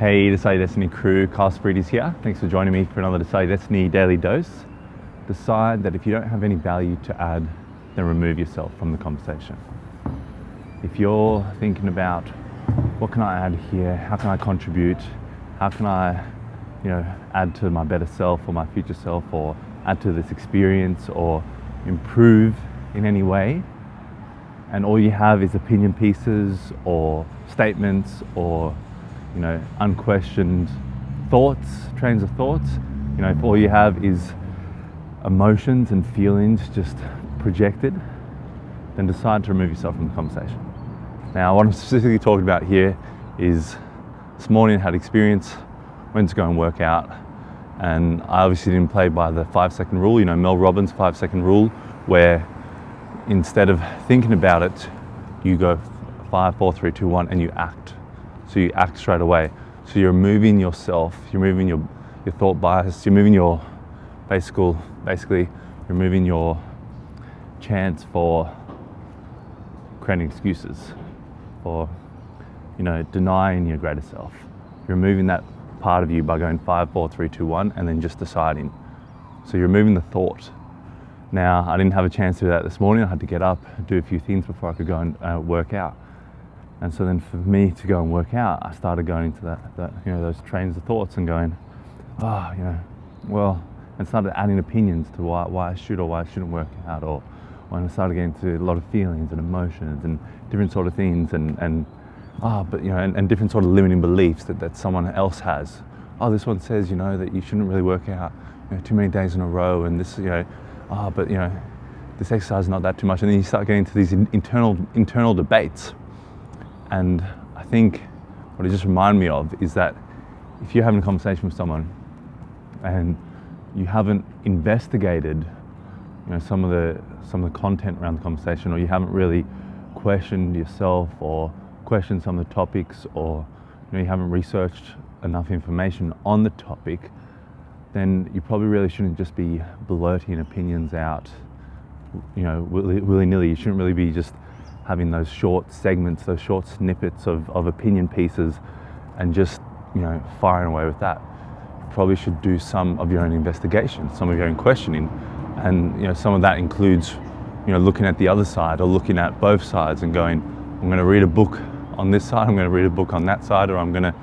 Hey, Decide Destiny crew, Kyle Spreedy's here. Thanks for joining me for another Decide Destiny Daily Dose. Decide that if you don't have any value to add, then remove yourself from the conversation. If you're thinking about what can I add here, how can I contribute, how can I, add to my better self or my future self, or add to this experience or improve in any way, and all you have is opinion pieces or statements or unquestioned thoughts, trains of thoughts, if all you have is emotions and feelings just projected, then decide to remove yourself from the conversation. Now, what I'm specifically talking about here is this morning I had experience, went to go and work out, and I obviously didn't play by the 5-second rule, Mel Robbins' 5-second rule, where instead of thinking about it, you go 5, 4, 3, 2, 1, and you act. So you act straight away. So you're moving yourself, you're moving your thought bias, you're moving your basically you're moving your chance for creating excuses, for denying your greater self. You're removing that part of you by going 5, 4, 3, 2, 1, and then just deciding. So you're removing the thought. Now, I didn't have a chance to do that this morning. I had to get up, do a few things before I could go and work out. And so then for me to go and work out, I started going into that those trains of thoughts and going, and started adding opinions to why I should or why I shouldn't work out, or when I started getting to a lot of feelings and emotions and different sort of things and different sort of limiting beliefs that someone else has. Oh, this one says, that you shouldn't really work out, too many days in a row, and this, this exercise is not that too much. And then you start getting into these internal debates. And I think what it just reminded me of is that if you're having a conversation with someone and you haven't investigated, some of the content around the conversation, or you haven't really questioned yourself or questioned some of the topics, or you haven't researched enough information on the topic, then you probably really shouldn't just be blurting opinions out, willy-nilly. You shouldn't really be just having those short segments, those short snippets of opinion pieces and just, firing away with that. You probably should do some of your own investigation, some of your own questioning. And, some of that includes, looking at the other side or looking at both sides and going, I'm going to read a book on this side, I'm going to read a book on that side, or I'm going to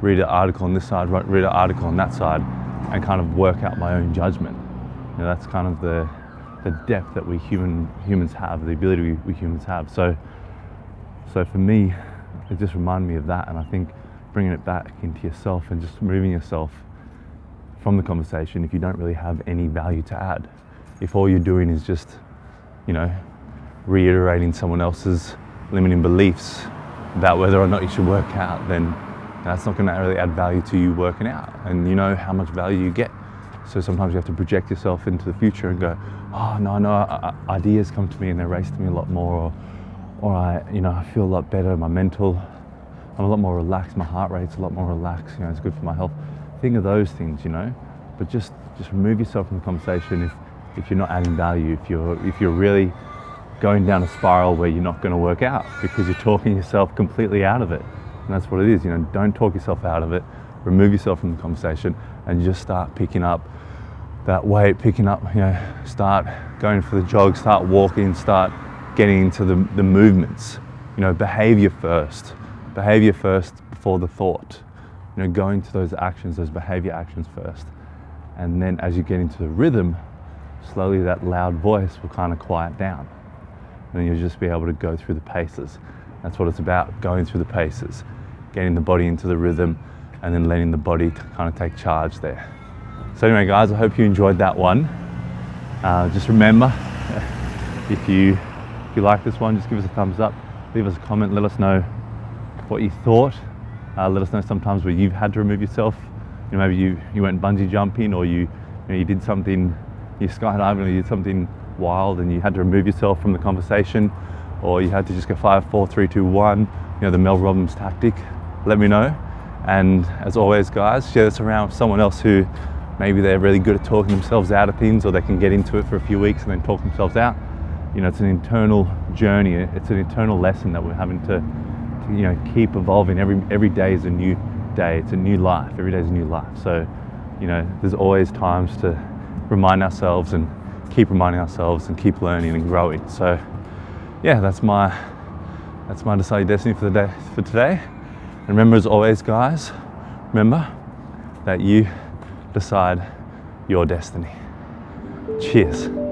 read an article on this side, read an article on that side, and kind of work out my own judgment. That's kind of the depth that we humans have, the ability we humans have. So for me, it just reminded me of that, and I think bringing it back into yourself and just removing yourself from the conversation if you don't really have any value to add. If all you're doing is just, reiterating someone else's limiting beliefs about whether or not you should work out, then that's not going to really add value to you working out, and you know how much value you get. So sometimes you have to project yourself into the future and go, oh no, ideas come to me and they race to me a lot more, or I feel a lot better, I'm a lot more relaxed, my heart rate's a lot more relaxed, it's good for my health. Think of those things, but just remove yourself from the conversation if you're not adding value, if you're really going down a spiral where you're not going to work out because you're talking yourself completely out of it. And that's what it is, don't talk yourself out of it, remove yourself from the conversation and just start picking up that weight, start going for the jog, start walking, start getting into the movements, behavior first before the thought, going to those actions, those behavior actions first. And then as you get into the rhythm, slowly that loud voice will kind of quiet down. And then you'll just be able to go through the paces. That's what it's about, going through the paces, getting the body into the rhythm, and then letting the body kind of take charge there. So anyway, guys, I hope you enjoyed that one. Just remember, if you like this one, just give us a thumbs up, leave us a comment, let us know what you thought. Let us know sometimes where you've had to remove yourself. Maybe you went bungee jumping, or you did something, you skydiving, or you did something wild and you had to remove yourself from the conversation, or you had to just go 5, 4, 3, 2, 1, the Mel Robbins tactic. Let me know. And as always, guys, share this around with someone else who maybe they're really good at talking themselves out of things, or they can get into it for a few weeks and then talk themselves out. It's an internal journey. It's an internal lesson that we're having to keep evolving. Every day is a new day. It's a new life. Every day is a new life. So, you know, there's always times to remind ourselves and keep reminding ourselves and keep learning and growing. So, yeah, that's my Decide Your Destiny for the day, for today. And remember, as always, guys, remember that you decide your destiny. Cheers.